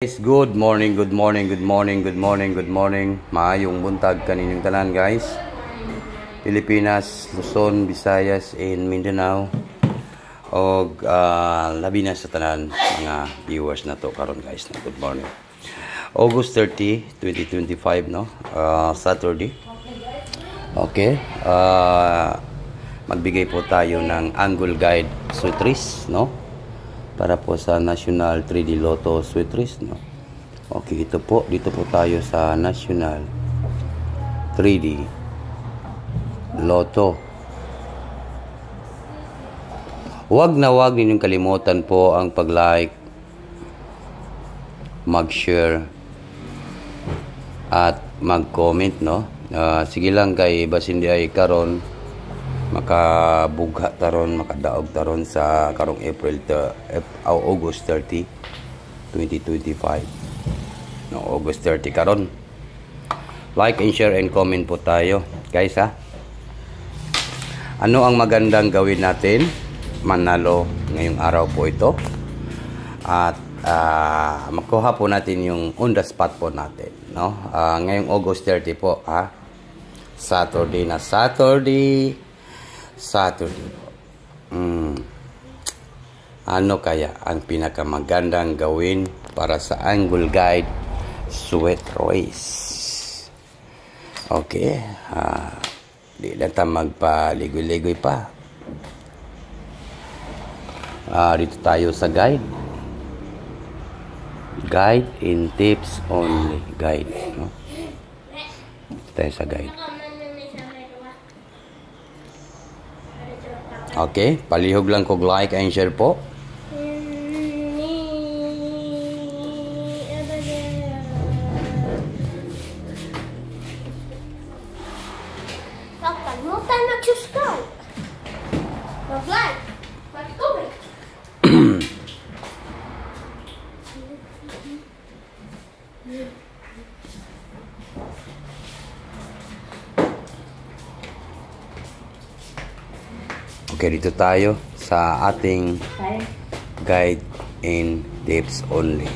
Guys, good morning, good morning, good morning, good morning, good morning. Maayong buntag kaninyong tanan, guys. Pilipinas, Luzon, Visayas, and Mindanao. O labi na sa tanan mga viewers na to karon, guys. Good morning. August 30, 2025, no? Saturday. Okay. Magbigay po tayo ng angle guide sutris, no? Para po sa National 3D Lotto Sweetris, no? Okay, dito po tayo sa National 3D Lotto. Huwag ninyong kalimutan po ang pag-like, mag-share, at mag-comment, no? Sige lang kay basin di ay karon makabugha taron, makadaog taron sa karong August 30, 2025. No, August 30 karon. Like and share and comment po tayo, guys, ha. Ano ang magandang gawin natin? Manalo ngayong araw po ito. At makuha po natin yung on the spot po natin, no? Ngayong August 30 po, ha. Saturday na Saturday po. Ano kaya ang pinakamagandang gawin para sa angle guide sweat race? Okay. Di lang tayo magpaligoy-ligoy pa. Dito tayo sa guide. Guide and tips only. Guide, no? Dito tayo sa guide. Okay, palihog lang kog like and share po. Kalimutan mag-subscribe. Mag-like. Mag-comment. Okay, dito tayo sa ating guide and tips only.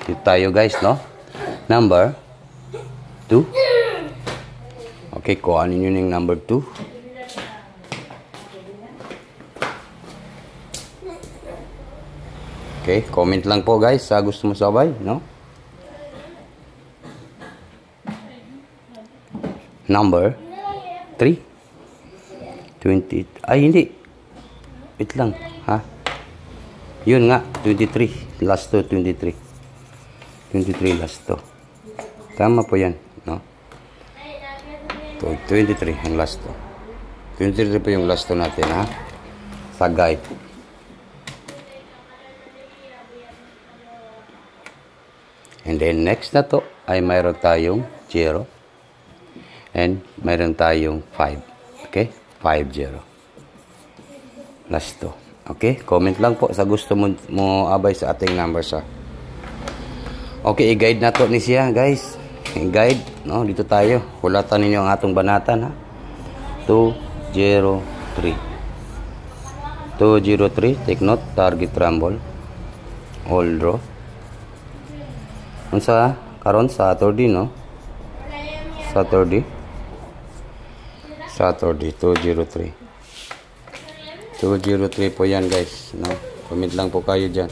Dito tayo, guys, no? Number 2. Okay, kuhanin nyo yung number 2. Okay, comment lang po, guys, sa gusto mo sabay, no? Number 3. 20. Ay, hindi. Wait lang, ha? Yun nga, 23. Last to, 23. 23 last to. Tama po yan, no? 23 ang last to. 23 po yung last to natin, ha? Sa guide. And then, next na to, ay mayroon tayong 0. And mayroon tayong 5. Okay? 5-0. Last to. Okay? Comment lang po sa gusto mo abay sa ating numbers, ha? Okay, i-guide na to ni siya, guys. I-guide, no? Dito tayo. Hulatan ninyo ang atong banatan, ha? 203. 203. Take note. Target rumble. All draw. Unsa karon Saturday, no? Saturday 203. 203 po yan, guys, no? Comment lang po kayo dyan.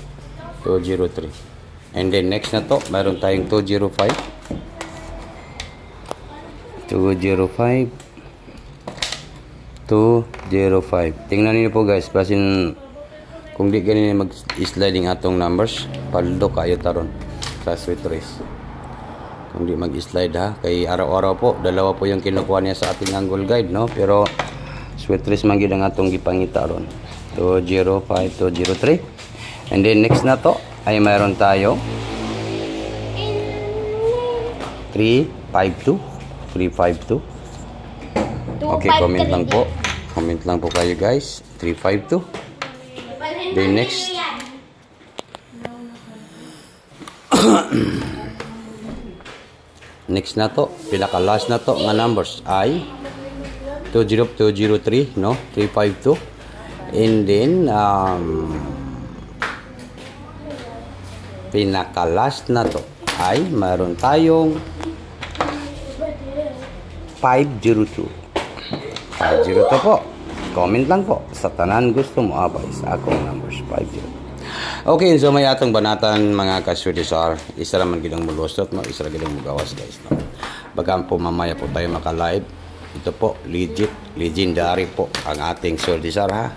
203. And then next na to, mayroon tayong 205. 205. Tingnan niyo po, guys, basin kung di ganyan mag-sliding atong numbers, paldo kayo taron sa sweet race. Kung di mag-slide, ha, kay araw-araw po dalawa po yung kinukuha niya sa ating angle guide, no? Pero sweet race man gid ang atong gipangita ron. 205, 203. And then next na to ay mayroon tayo 352. Okay, comment lang po. Comment lang po kayo, guys. 352. Then next next na to, pinaka last na to nga numbers ay 20203, no? 352. And then pinaka-last na to ay mayroon tayong 502. 502 po. Comment lang po sa tanan gusto mo abay sa akong numbers 50. Okay, so may atong banatan mga kasudisar. Isa naman gidang mulusot, no? Isa gidang mugawas guys, no? Baga po mamaya po tayo maka-live. Ito po, legendary po ang ating sudisar ha.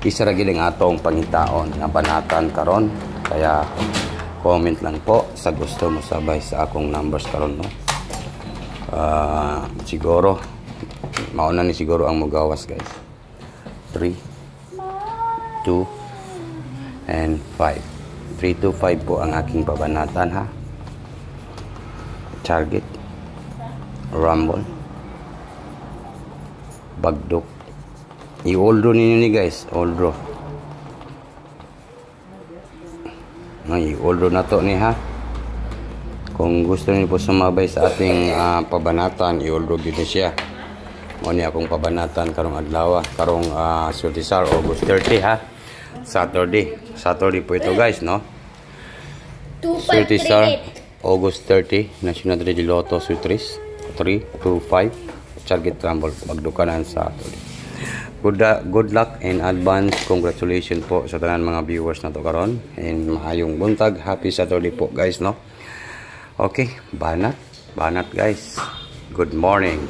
Isa gidang atong pangitaon na banatan karon. Kaya comment lang po sa gusto mo sabay sa akong numbers karon, no? Siguro mauna ni siguro ang mugawas guys. 3 2 and 5. 3 to 5 po ang aking pabanatan ha. Target, rumble, bagdok. I-all draw ninyo ni guys, all draw. I-all draw na to ni ha. Kung gusto niyo po sumabay sa ating pabanatan, i-all draw gid siya. Mo ni akong pabanatan karong adlaw, karong Sutisar August 30 ha. Saturday po ito guys, no? 2538. August 30, National Ready Lotto Sutris 325 Target Rumble pagdukanan Saturday. Good luck and advance congratulations po sa tanan mga viewers na to karon, and maayong buntag, happy Saturday po guys, no? Okay, banat guys, good morning.